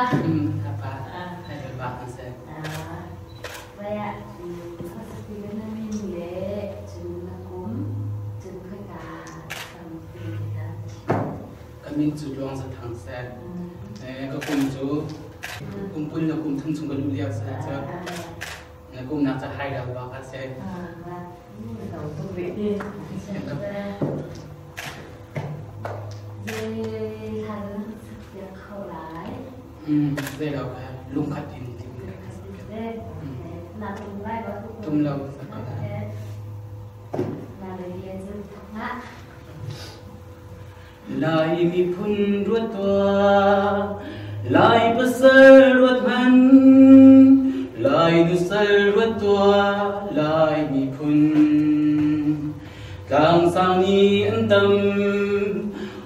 apa? Ada bagus ya. Vậy thì có sự kiện này mình để chúng nó cũng chúng phải cả tầm tiền đó. Kami jual setang set. Kau kumju, kumpul nak kum thung thung kalau lihat saja. Kum nak cahaya dah bakat set. Đầu tu viện đi. Dây thành việc khâu lái. Dây đâu cả, lung khát tin. Là tum lâu là lời điền dư thắc lại mi phun ruột tua lại bớt sơ ruột man lại nu sơ ruột tua lại mi phun càng sang ni an tâm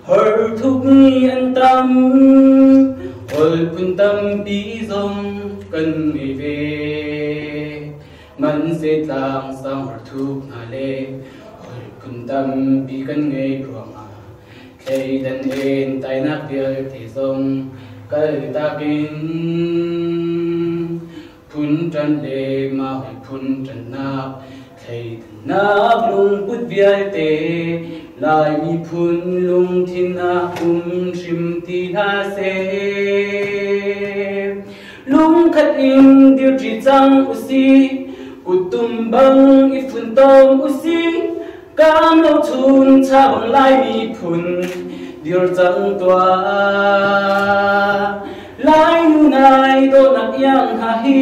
hở thúc ni an tâm hồi phun tâm bí dòng cần mi vềมันเสียจางสังหรทุกนาเลหอยคุณตำปีกันไงพรวงอาเคยดันเอ็นไตนักเดียวที่ทรงกัลตากินพุนจันเลมาหอยพุนจันนับเคยนับลุงพุทธเวียเตลายมีพุนลุงที่นาคุมชิมตีนาเสลุงขัดอิงเดียวจีจังอุซีKutumbang ifun tong usi Kam lau chun cha bang lai mi phun Dir chang tua Lai nu nai do nak yang ha hi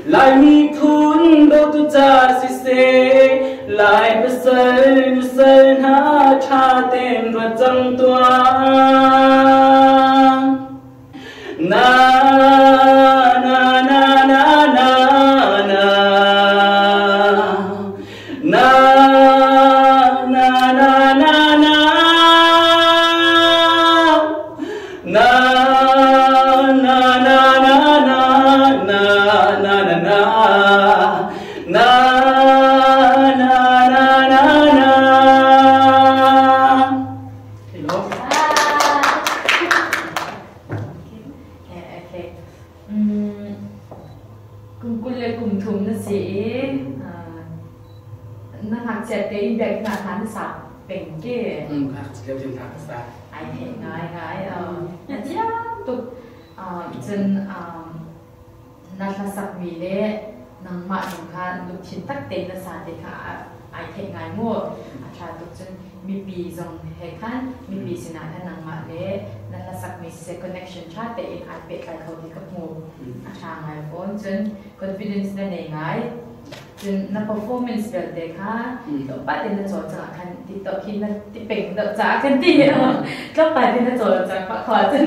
Lai mi phun do tu cha si se Lai besal nu sal ha cha tem do chang tua Na na na na na Lihat cinta besar. Ai nanti tu jen nasasak mile nang mak nungkan tu cinta tena saat deka ai ngai mo acara tu jen mimpi zong hekan mimpi sinana nang mak le nasasak mi se connection chat in ai pe kai kau di kamu acara ngai phone jen confidence na ngaiจนนัก performance แบบเด็กค่ะต่อไปเป็นนักโจทย์จากคันติดต่อคิดนักติดเป่งจากคันตีก็ไปเป็นนักโจทย์จากขอจน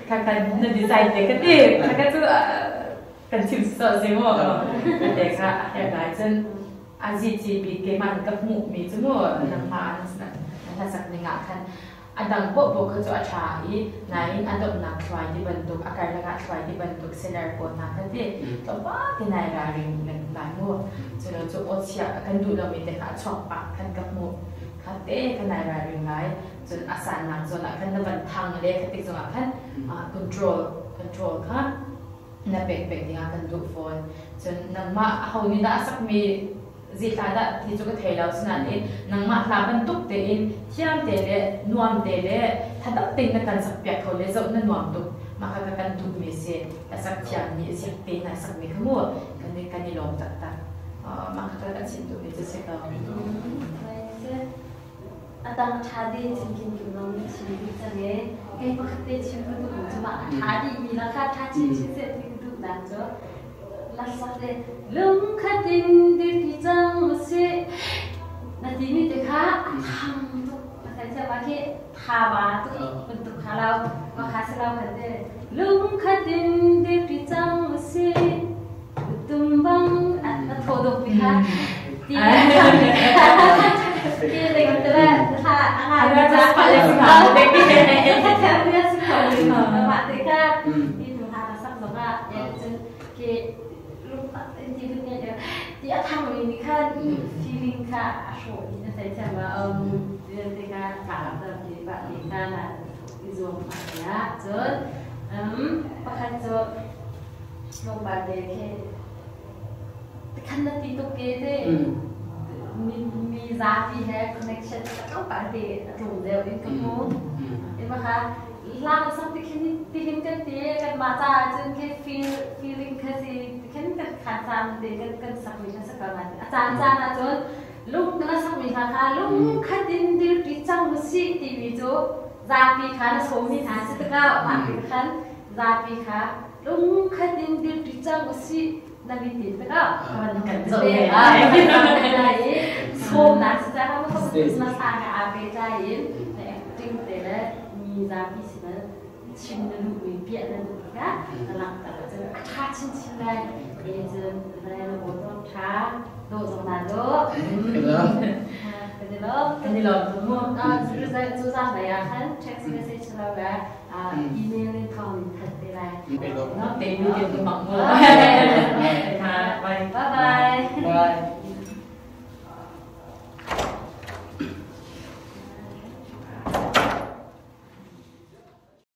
คันนักดีไซน์เด็กกันตีคันก็จะกันชิมสดสิมั้งเด็กค่ะอย่างไรจนอาจีจีบีเกมันกับหมูมีจมูกนังมานั่นสักหนึ่งอ่ะคันอันดังพวกเขาจะอาชาอีนายอันดับนักทวายที่บรรทุกอาการละทวายที่บรรทุกเซลล์ปวดนักกันที่ต่อว่าที่นายราริงหนึ่งหลายมั่วจนเราจะอดเสียกันดูเรามีแต่ขาช็อกปากกันกับหมูคันเต้กันนายราริงไงจนอาสาหนักจนกันนับวันทางเลยกันติดจนกันcontrol ค่ะนับเป็นที่งานกันดูโฟนจนนังมาเขานี่ได้สักมีจิตอาดะที่จุกเทเลาสนั่นเองนังมาลาบันตุกเตอินเที่ยงเตเลนวมเตเลถ้าตัดติงกันสักเปียกเขาเลยจะนั่นนวมตุกมากันตุกมีเสียแต่สักเที่ยงนี้สักติงสักมีขโมยกันนี่ลงตัดมากันสิตุกมีจะเสียกันอาตังชาดีจริงๆอยู่น้องชีวิตจะเนี้ยแกปกติชีวิตดูจะมาชาดีมีราคาชาชีวิตเสร็จที่ดูดันจ้ะLasakle lung khatin di jang se na ti ni te kha thang tu na sa ba ke tha ba tu bentuk khalau ma khasalau khate lung khatin di jang se tumbang at thodok pi ha ti ti de gantara tha anga ja pa le sa de ki ta ya si ko ni ma te ka ti tu ha sak so ga ya chen ke dia thang ini kan feeling ka so ini saya coba dia dengan karakter di Pak Ika lah di zoom ya, jadi ประคันจะลงบาดเด็กคันนาทีตุกเกเดมีซาที่แฮคอนเนคชั่นก็บาดเด็กถูกเดียวเองก็มูเห็นไหมคะลางสักที่เห็นกันเตี้ยกันมาจ้าจึงแค่feeling แค่สิแค่กันขาดจานเด็กกันสักวิชาสักการอาจารย์นะจนลุงนั่นสักวิชาค่ะลุงขัดดินดิวดิจังมุสีทีวีโจซาปีค่ะนะสมมีฐานสิตก้าวมาปีขันซาปีค่ะลุงขัดดินดิวดิจังมุสีนาวิติตก้าวมันกันเตี้ยอะไรสมนักศึกษาเขาต้องศึกษาทางอาเปใจแต่จริงแต่ละมีซาปีสินะชิมนั่นดูเปียนั่นดูค่ะหลังจากจะทัดชิมได้เดี๋ยวจะได้ระบบต้องช้าโดดสมานโดKenapa? Susah saya kan text message laga email account terderai. Nó tìm được cái mộng mơ. Bye bye.